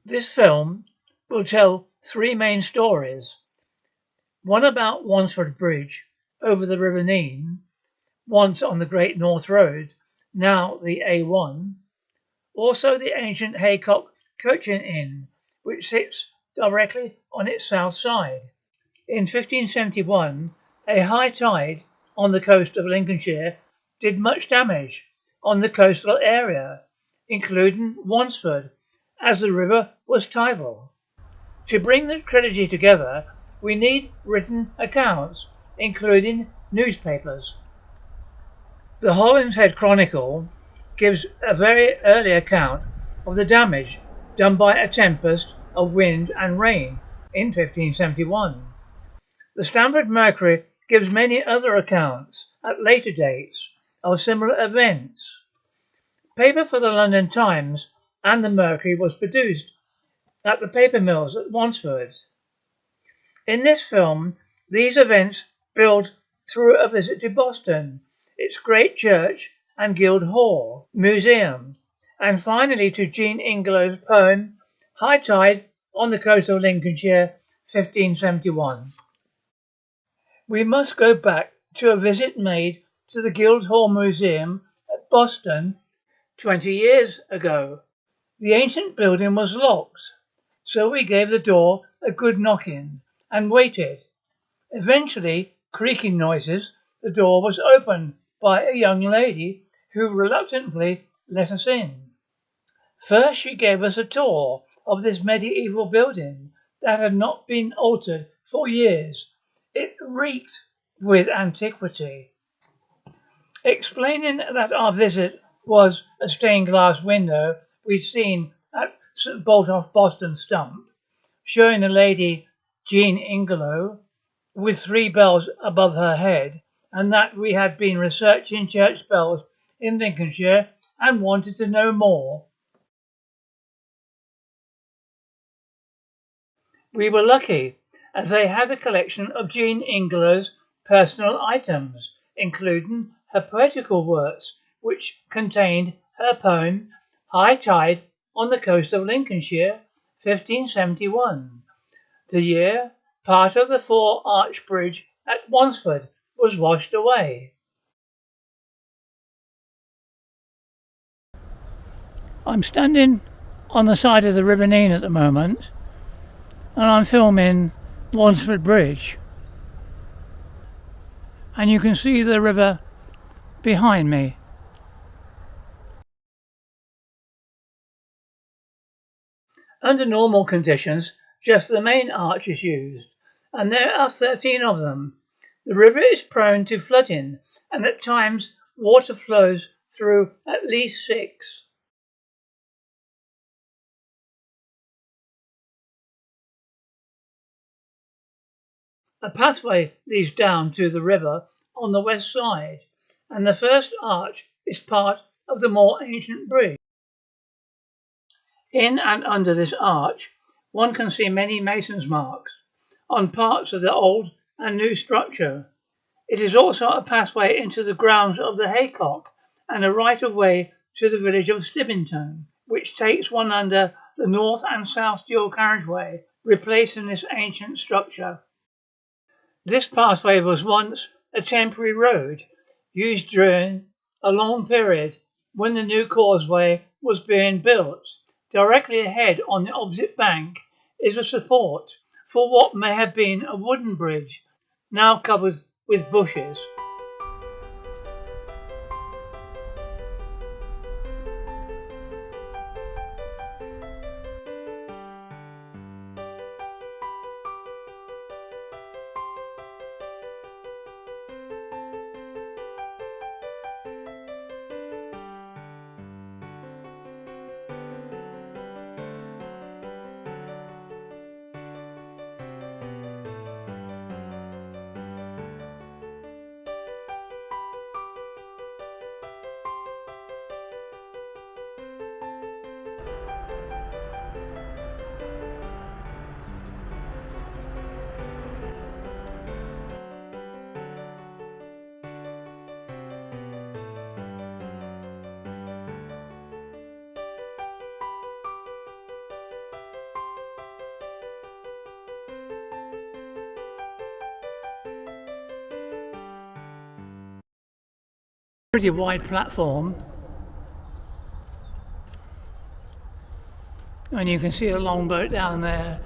This film will tell three main stories. One about Wansford Bridge over the River Nene, once on the Great North Road, now the A1. Also the ancient Haycock Coaching Inn, which sits directly on its south side. In 1571, a high tide on the coast of Lincolnshire did much damage on the coastal area, including Wansford, as the river was tidal. To bring the trilogy together, we need written accounts, including newspapers. The Hollinshead Chronicle gives a very early account of the damage done by a tempest of wind and rain in 1571. The Stamford Mercury gives many other accounts at later dates of similar events. Paper for the London Times and the Mercury was produced at the paper mills at Wansford. In this film, these events build through a visit to Boston, its great church and Guildhall museum, and finally to Jean Ingelow's poem High Tide on the Coast of Lincolnshire, 1571. We must go back to a visit made to the Guildhall Museum at Boston 20 years ago. The ancient building was locked, so we gave the door a good knock-in and waited. Eventually, creaking noises, the door was opened by a young lady who reluctantly let us in. First she gave us a tour of this medieval building that had not been altered for years. It reeked with antiquity. Explaining that our visit was a stained glass window we'd seen at St. Boltoff Boston Stump, showing the lady Jean Ingelow with 3 bells above her head, and that we had been researching church bells in Lincolnshire and wanted to know more. We were lucky, as they had a collection of Jean Ingelow's personal items, including her poetical works, which contained her poem High Tide on the Coast of Lincolnshire, 1571. The year part of the 4-arch bridge at Wansford was washed away. I'm standing on the side of the River Nene at the moment, and I'm filming Wansford Bridge, and you can see the river behind me. Under normal conditions, just the main arch is used, and there are 13 of them. The river is prone to flooding, and at times water flows through at least 6. A pathway leads down to the river on the west side, and the first arch is part of the more ancient bridge. In and under this arch, one can see many mason's marks on parts of the old and new structure. It is also a pathway into the grounds of the Haycock and a right-of-way to the village of Stibbington, which takes one under the north and south dual carriageway, replacing this ancient structure. This pathway was once a temporary road used during a long period when the new causeway was being built. Directly ahead on the opposite bank is a support for what may have been a wooden bridge, now covered with bushes. Pretty wide platform, and you can see a longboat down there,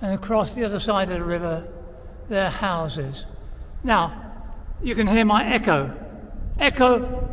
and across the other side of the river there are houses. Now you can hear my echo, echo.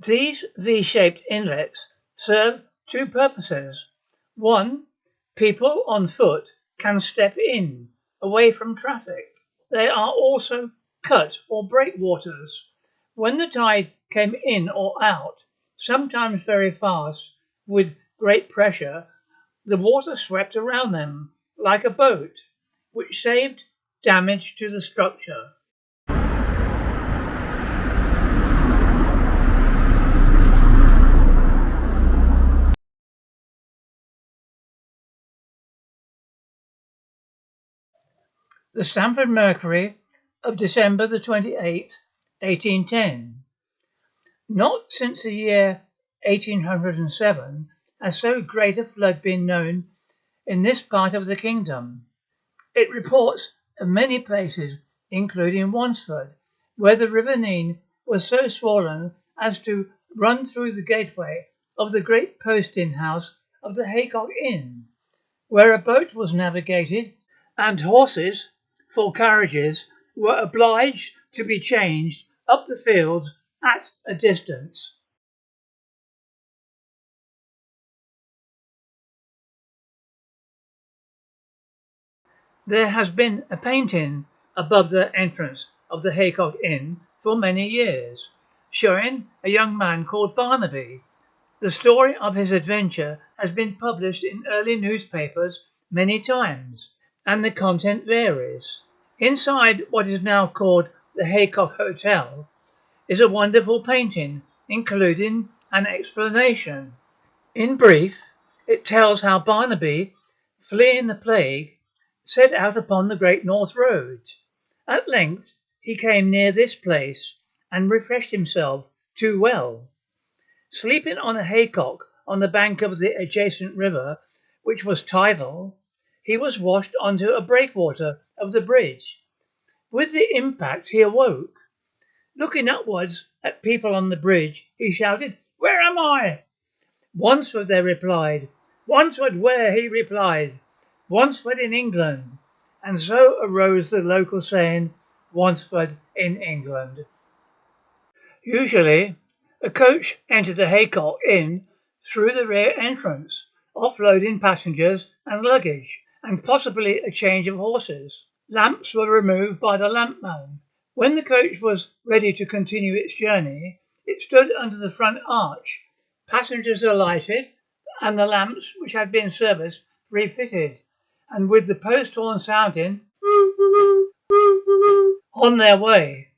These V-shaped inlets serve two purposes. One, people on foot can step in, away from traffic. They are also cut or breakwaters. When the tide came in or out, sometimes very fast, with great pressure, the water swept around them like a boat, which saved damage to the structure. The Stamford Mercury of December the 28th, 1810. Not since the year 1807 has so great a flood been known in this part of the kingdom. It reports of many places, including Wansford, where the River Nene was so swollen as to run through the gateway of the great posting house of the Haycock Inn, where a boat was navigated and horses for carriages were obliged to be changed up the fields at a distance. There has been a painting above the entrance of the Haycock Inn for many years, showing a young man called Barnaby. The story of his adventure has been published in early newspapers many times, and the content varies. Inside what is now called the Haycock Hotel is a wonderful painting, including an explanation. In brief, it tells how Barnaby, fleeing the plague, set out upon the Great North Road. At length he came near this place, and refreshed himself too well. Sleeping on a haycock on the bank of the adjacent river, which was tidal, he was washed onto a breakwater of the bridge. With the impact he awoke. Looking upwards at people on the bridge, he shouted, "Where am I?" "Wansford," they replied. "Wansford where?" he replied. "Wansford in England." And so arose the local saying, "Wansford in England." Usually, a coach entered the Haycock Inn through the rear entrance, offloading passengers and luggage, and possibly a change of horses. Lamps were removed by the lampman. When the coach was ready to continue its journey, it stood under the front arch. Passengers alighted, and the lamps, which had been serviced, refitted, and with the post horn sounding, on their way.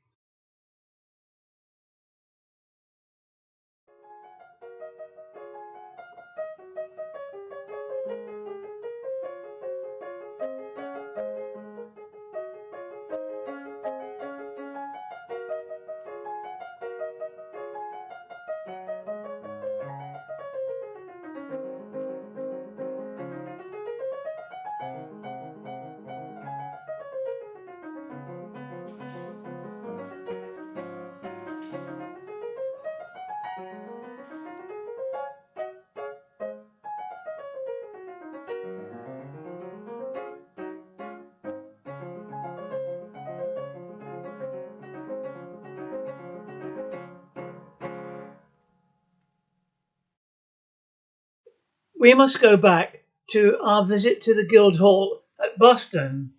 We must go back to our visit to the Guildhall at Boston,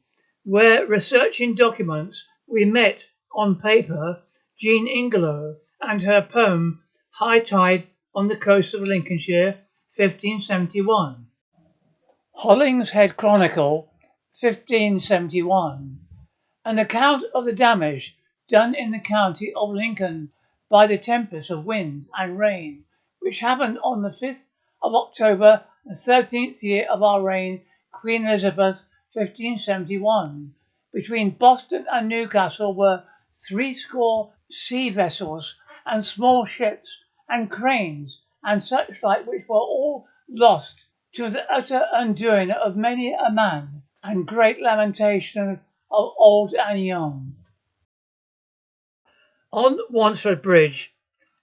where, researching documents, we met, on paper, Jean Ingelow and her poem High Tide on the Coast of Lincolnshire, 1571. Hollingshead Chronicle, 1571. An account of the damage done in the county of Lincoln by the tempest of wind and rain, which happened on the 5th of October, the 13th year of our reign, Queen Elizabeth, 1571. Between Boston and Newcastle were 60 sea vessels and small ships and cranes and such like, which were all lost, to the utter undoing of many a man, and great lamentation of old and young. On Wansford Bridge,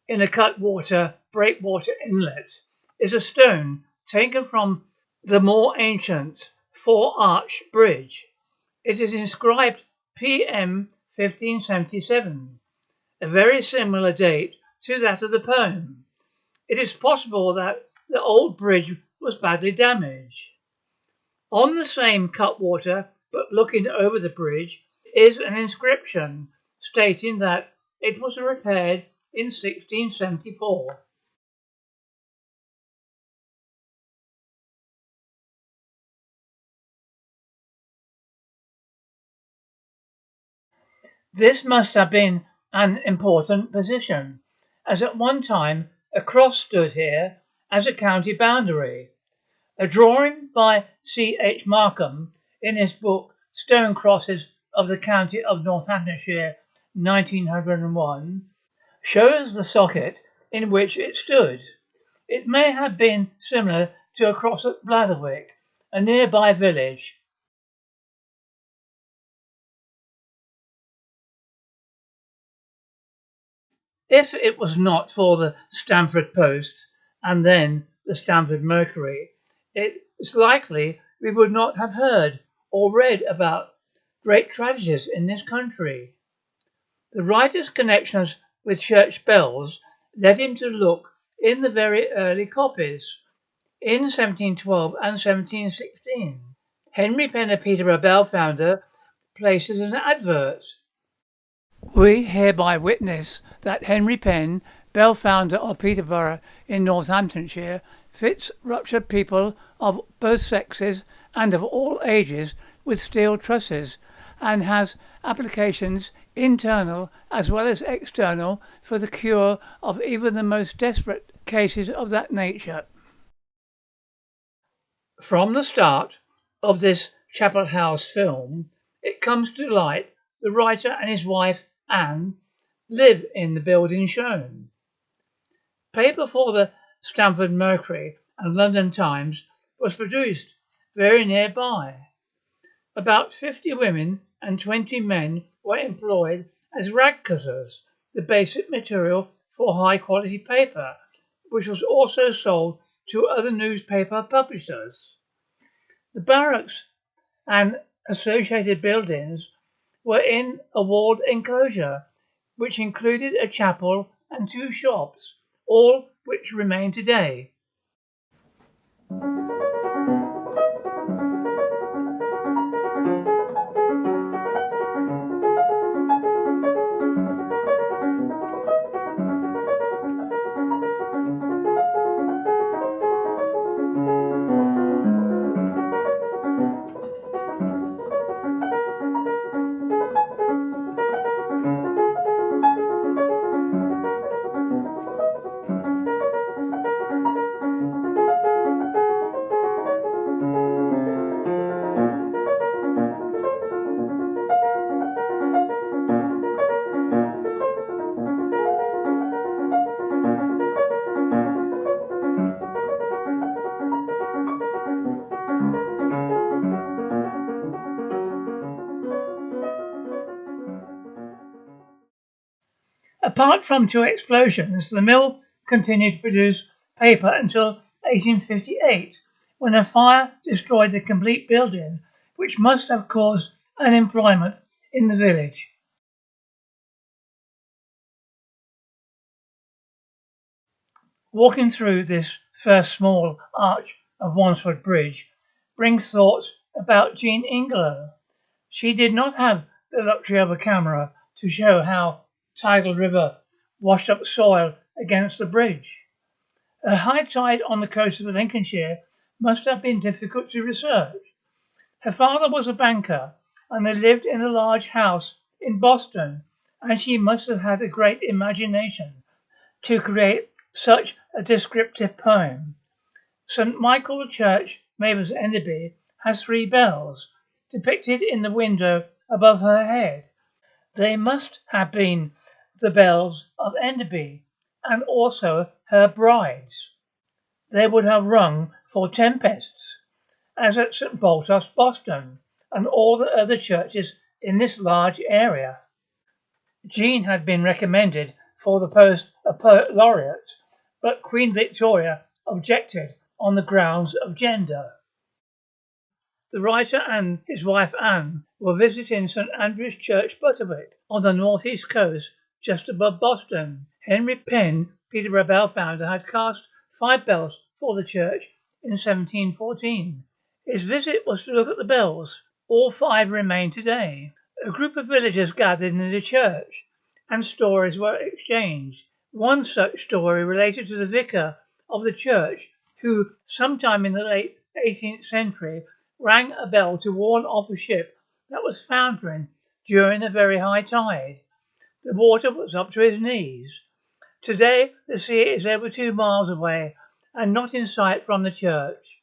in a cutwater breakwater inlet, is a stone taken from the more ancient four-arch bridge. It is inscribed PM 1577, a very similar date to that of the poem. It is possible that the old bridge was badly damaged. On the same cutwater, but looking over the bridge, is an inscription stating that it was repaired in 1674. This must have been an important position, as at one time a cross stood here as a county boundary. A drawing by C.H. Markham in his book Stone Crosses of the County of Northamptonshire, 1901, shows the socket in which it stood. It may have been similar to a cross at Blatherwick, a nearby village. If it was not for the Stamford Post and then the Stamford Mercury, it is likely we would not have heard or read about great tragedies in this country. The writer's connections with church bells led him to look in the very early copies. In 1712 and 1716, Henry Penn, a Peterborough bell founder, places an advert. We hereby witness that Henry Penn, bell founder of Peterborough in Northamptonshire, fits ruptured people of both sexes and of all ages with steel trusses, and has applications internal as well as external for the cure of even the most desperate cases of that nature. From the start of this Chapel House film, it comes to light the writer and his wife Anne live in the building shown. Paper for the Stamford Mercury and London Times was produced very nearby. About 50 women and 20 men were employed as rag cutters, the basic material for high quality paper, which was also sold to other newspaper publishers. The barracks and associated buildings were in a walled enclosure, which included a chapel and 2 shops, all which remain today. Apart from 2 explosions, the mill continued to produce paper until 1858, when a fire destroyed the complete building, which must have caused unemployment in the village. Walking through this first small arch of Wansford Bridge brings thoughts about Jean Ingelow. She did not have the luxury of a camera to show how tidal river washed up soil against the bridge. A high tide on the coast of Lincolnshire must have been difficult to research. Her father was a banker, and they lived in a large house in Boston, and she must have had a great imagination to create such a descriptive poem. St. Michael Church, Mavis Enderby, has 3 bells depicted in the window above her head. They must have been the bells of Enderby, and also her bride's. They would have rung for tempests, as at St. Boltos, Boston, and all the other churches in this large area. Jean had been recommended for the post of Poet Laureate, but Queen Victoria objected on the grounds of gender. The writer and his wife Anne were visiting St. Andrew's Church, Butterwick, on the northeast coast, just above Boston. Henry Penn, Peterborough bell founder, had cast 5 bells for the church in 1714. His visit was to look at the bells. All 5 remain today. A group of villagers gathered in the church, and stories were exchanged. One such story related to the vicar of the church, who, sometime in the late 18th century, rang a bell to warn off a ship that was foundering during a very high tide. The water was up to his knees. Today the sea is over 2 miles away and not in sight from the church.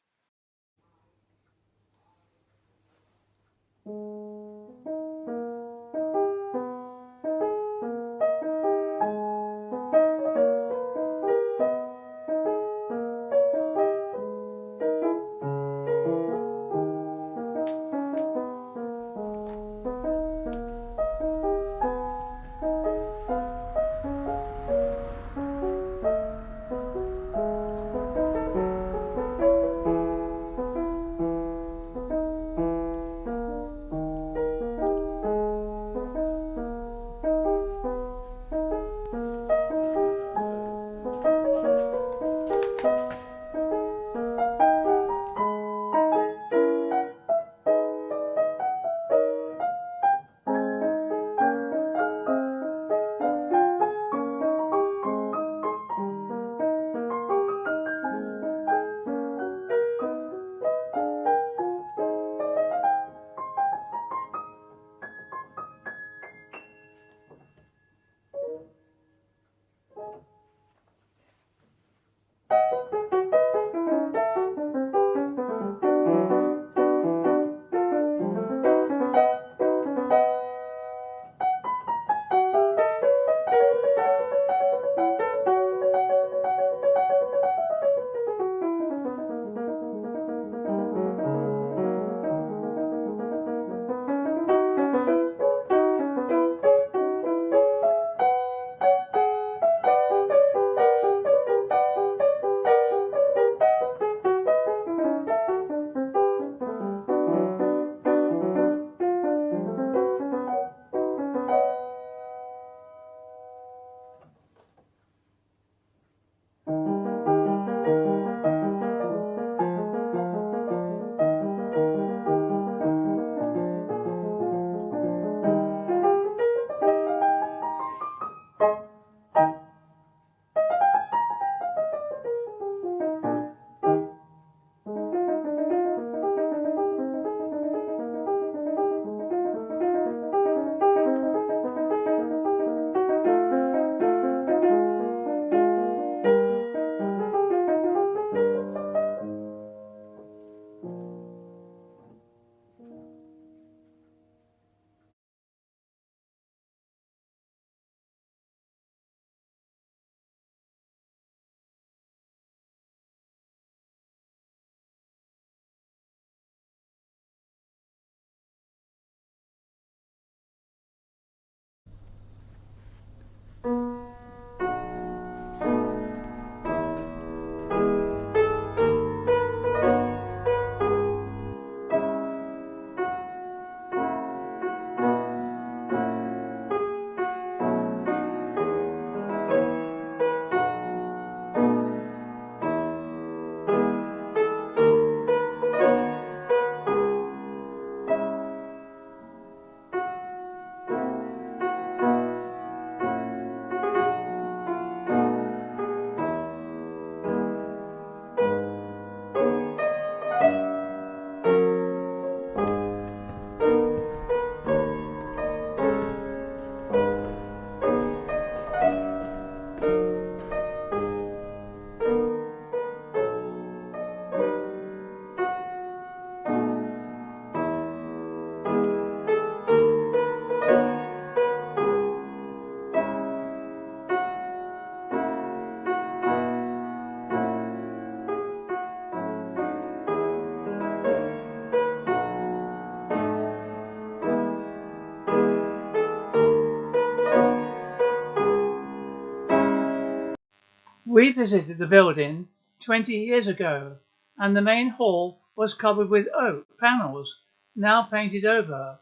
We visited the building 20 years ago, and the main hall was covered with oak panels, now painted over.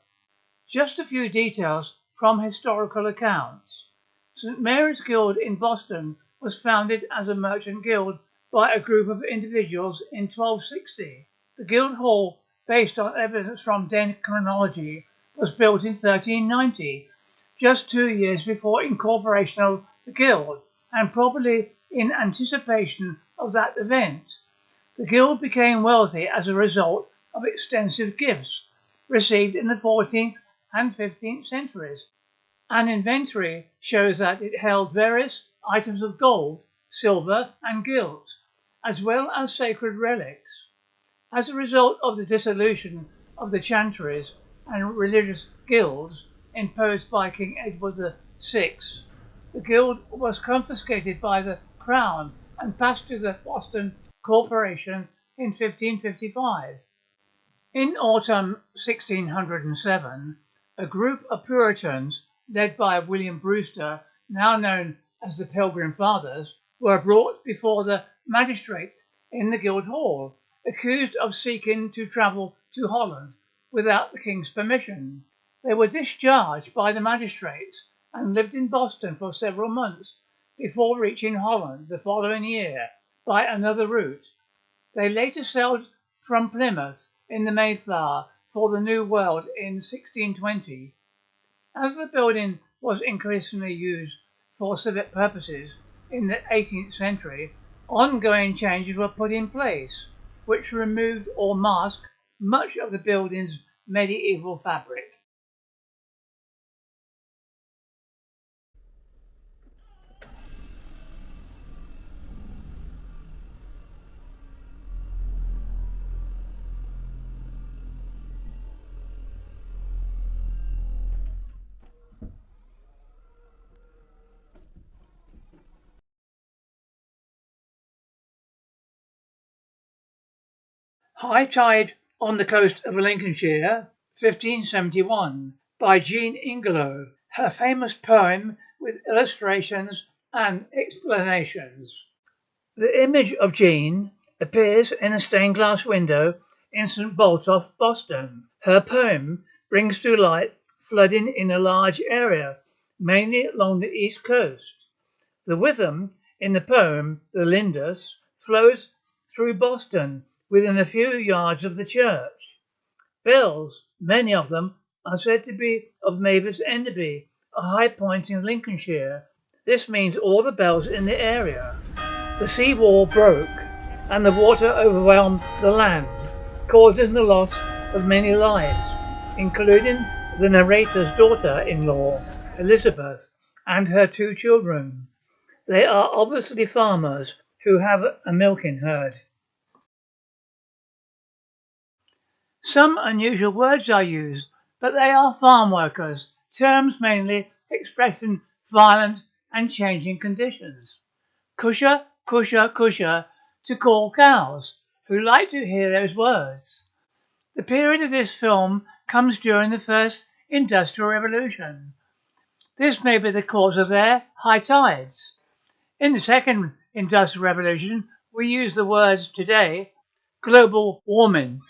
Just a few details from historical accounts. St Mary's Guild in Boston was founded as a merchant guild by a group of individuals in 1260. The Guildhall, based on evidence from Danish chronology, was built in 1390, just 2 years before incorporation of the guild, and probably in anticipation of that event. The guild became wealthy as a result of extensive gifts received in the 14th and 15th centuries. An inventory shows that it held various items of gold, silver and gilt, as well as sacred relics. As a result of the dissolution of the chantries and religious guilds imposed by King Edward VI, the guild was confiscated by the Crown and passed to the Boston Corporation in 1555. In autumn 1607, a group of Puritans, led by William Brewster, now known as the Pilgrim Fathers, were brought before the magistrate in the Guildhall, accused of seeking to travel to Holland without the king's permission. They were discharged by the magistrates and lived in Boston for several months before reaching Holland the following year by another route. They later sailed from Plymouth in the Mayflower for the New World in 1620. As the building was increasingly used for civic purposes in the 18th century, ongoing changes were put in place, which removed or masked much of the building's medieval fabric. High Tide on the Coast of Lincolnshire, 1571, by Jean Ingelow, her famous poem with illustrations and explanations. The image of Jean appears in a stained glass window in St Botolph, Boston. Her poem brings to light flooding in a large area, mainly along the east coast. The Witham in the poem, the Lindus, flows through Boston within a few yards of the church. Bells, many of them, are said to be of Mavis Enderby, a high point in Lincolnshire. This means all the bells in the area. The sea wall broke and the water overwhelmed the land, causing the loss of many lives, including the narrator's daughter-in-law, Elizabeth, and her 2 children. They are obviously farmers who have a milking herd. Some unusual words are used, but they are farm workers, terms mainly expressing violent and changing conditions. Cusher, cusher, cusher, to call cows, who like to hear those words. The period of this film comes during the first Industrial Revolution. This may be the cause of their high tides. In the second Industrial Revolution, we use the words today, global warming.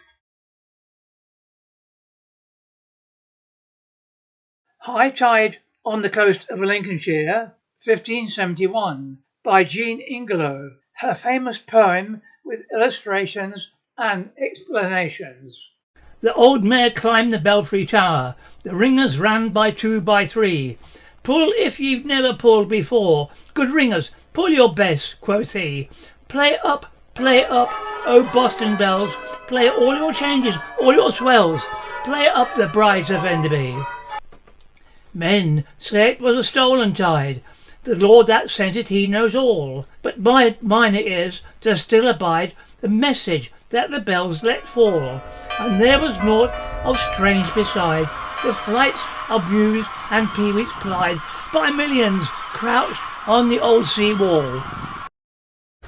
High Tide on the Coast of Lincolnshire, 1571, by Jean Ingelow, her famous poem with illustrations and explanations. The old mare climbed the belfry tower, the ringers ran by 2 by 3. Pull if ye've never pulled before, good ringers, pull your best, quoth he. Play up, oh Boston bells, play all your changes, all your swells, play up the brides of Enderby. Men say it was a stolen tide, the Lord that sent it he knows all, but by mine it is to still abide the message that the bells let fall, and there was naught of strange beside the flights of mews and peewits plied by millions crouched on the old sea wall.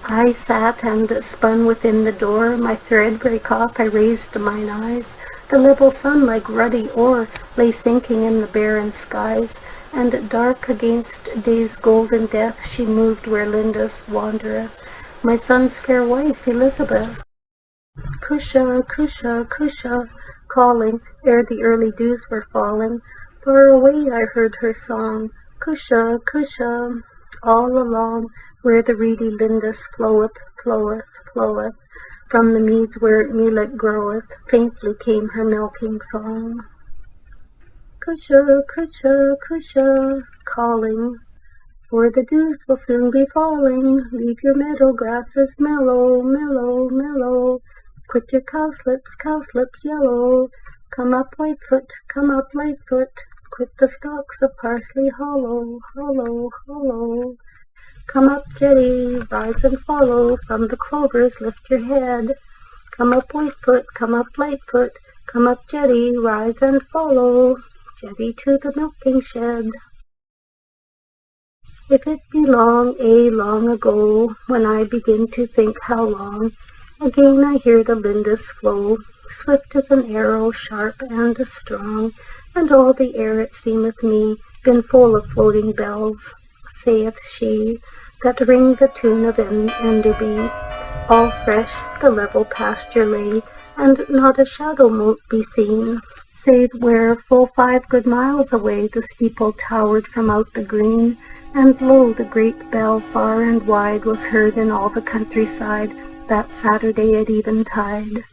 I sat and spun within the door, my thread brake off, I raised mine eyes The level sun like ruddy ore lay sinking in the barren skies, and dark against day's golden death she moved where Lindis wandereth, my son's fair wife Elizabeth. Cusha, cusha, cusha, calling ere the early dews were falling. Far away I heard her song, cusha, cusha, all along where the reedy Lindis floweth, floweth, floweth. From the meads where millet groweth, faintly came her milking song. Cusha, cusha, cusha, calling, for the dews will soon be falling. Leave your meadow grasses mellow, mellow, mellow. Quit your cowslips yellow. Come up Whitefoot, come up Lightfoot. Quit the stalks of parsley hollow, hollow, hollow. Come up Jetty, rise and follow. From the clovers lift your head. Come up Whitefoot, come up Lightfoot. Come up Jetty, rise and follow. Jetty to the milking shed. If it be long, long ago, when I begin to think how long, again I hear the Lindis flow, swift as an arrow, sharp and strong, and all the air it seemeth me been full of floating bells, saith she, that ring the tune of Enderby. All fresh the level pasture lay, and not a shadow mote be seen, save where full 5 good miles away the steeple towered from out the green, and lo, the great bell far and wide was heard in all the countryside that Saturday at eventide.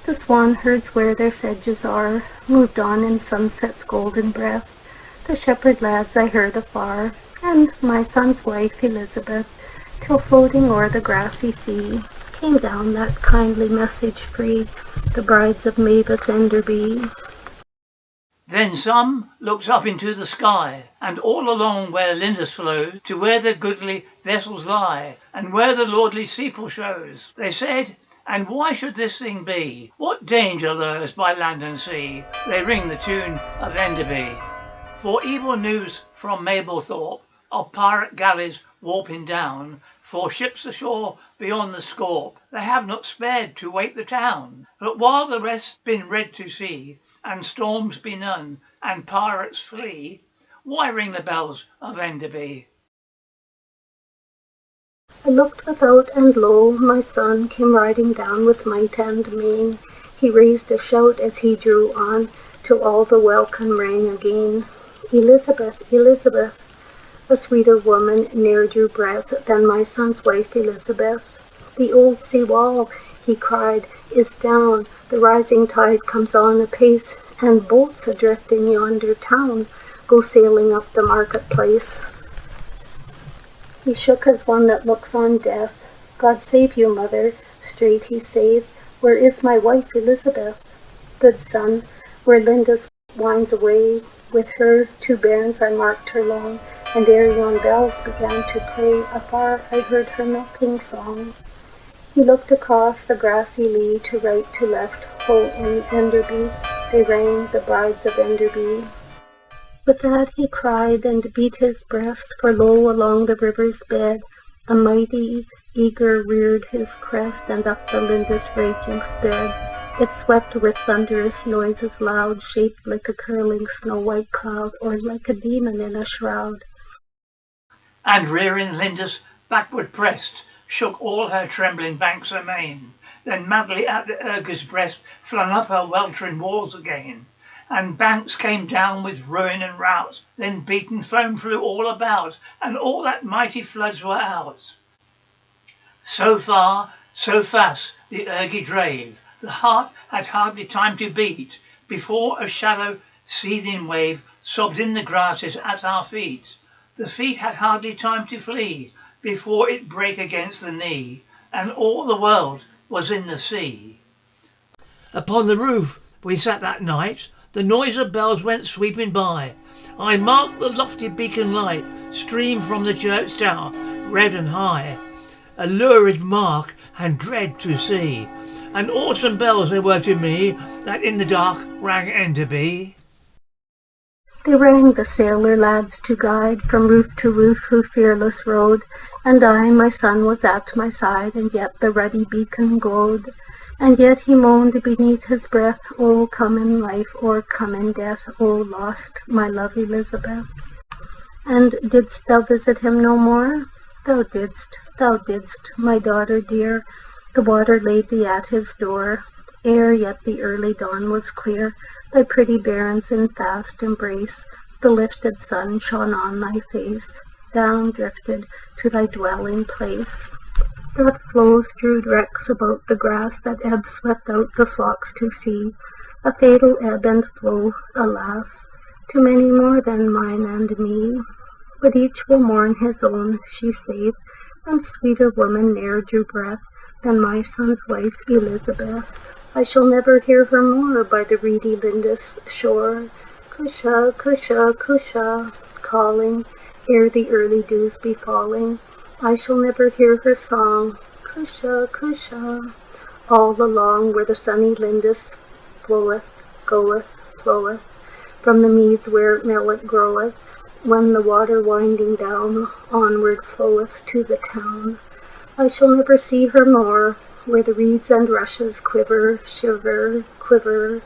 The swanherds where their sedges are moved on in sunset's golden breath. The shepherd lads I heard afar, and my son's wife Elizabeth, till floating o'er the grassy sea came down that kindly message free, the brides of Mavis Enderby. Then some looked up into the sky, and all along where Lindis flowed, to where the goodly vessels lie, and where the lordly steeple shows, they said, and why should this thing be? What danger lures by land and sea? They ring the tune of Enderby. For evil news from Mablethorpe, of pirate galleys warping down, 4 ships ashore beyond the Scorp, they have not spared to wake the town. But while the rest been red to see, and storms be none, and pirates flee, why ring the bells of Enderby? I looked without, and lo, my son came riding down with might and main. He raised a shout as he drew on, till all the welcome rang again. Elizabeth, Elizabeth, a sweeter woman ne'er drew breath than my son's wife Elizabeth. The old sea wall, he cried, is down, the rising tide comes on apace, and boats adrift in yonder town go sailing up the marketplace. He shook as one that looks on death. God save you, mother, straight he saith, where is my wife Elizabeth? Good son, where Lindis winds away, with her 2 bairns I marked her long, and ere yon bells began to play, afar I heard her milking song. He looked across the grassy lea to right to left, ho, in Enderby, they rang the brides of Enderby. With that he cried and beat his breast, for lo, along the river's bed, a mighty eager reared his crest, and up the Lindis raging sped. It swept with thunderous noises loud, shaped like a curling snow-white cloud, or like a demon in a shroud. And rearing Lindis backward pressed, shook all her trembling banks amain, then madly at the Erga's breast flung up her weltering walls again. And banks came down with ruin and rout, then beaten foam flew all about, and all that mighty floods were out. So far, so fast the Ergy drave, the heart had hardly time to beat, before a shallow seething wave sobbed in the grasses at our feet. The feet had hardly time to flee, before it brake against the knee, and all the world was in the sea. Upon the roof we sat that night, the noise of bells went sweeping by. I marked the lofty beacon light stream from the church tower, red and high, a lurid mark and dread to see, and awesome bells they were to me, that in the dark rang Enderby. They rang the sailor lads to guide, from roof to roof who fearless rode, and I, my son, was at my side, and yet the ruddy beacon glowed. And yet he moaned beneath his breath, "Oh, come in life, or come in death, oh, lost, my love Elizabeth." And didst thou visit him no more? Thou didst, my daughter dear. The water laid thee at his door. Ere yet the early dawn was clear, thy pretty bairns in fast embrace, the lifted sun shone on thy face, down drifted to thy dwelling place. That flow strewed wrecks about the grass, that ebb swept out the flocks to sea, a fatal ebb and flow, alas, to many more than mine and me. But each will mourn his own, she saith, and sweeter woman ne'er drew breath than my son's wife Elizabeth. I shall never hear her more by the reedy Lindis shore, Cusha, Cusha, Cusha, calling, ere the early dews be falling. I shall never hear her song, Cusha, Cusha, all along where the sunny Lindis floweth, goeth, floweth, from the meads where millet groweth, when the water winding down onward floweth to the town. I shall never see her more, where the reeds and rushes quiver, shiver, quiver,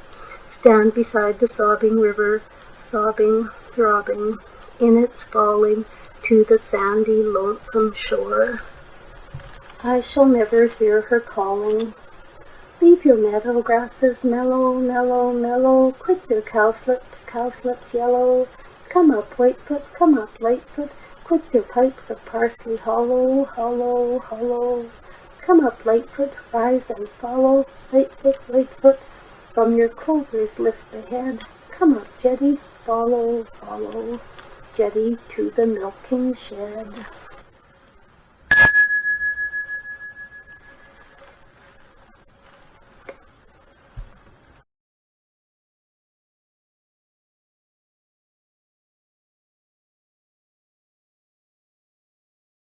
stand beside the sobbing river, sobbing, throbbing, in its falling to the sandy, lonesome shore. I shall never hear her calling, "Leave your meadow grasses mellow, mellow, mellow, quit your cowslips yellow. Come up, Whitefoot, come up, Lightfoot, quit your pipes of parsley hollow, hollow, hollow. Come up, Lightfoot, rise and follow, Lightfoot, Lightfoot, from your clovers lift the head. Come up, Jetty, follow, follow, Jetty to the milking shed."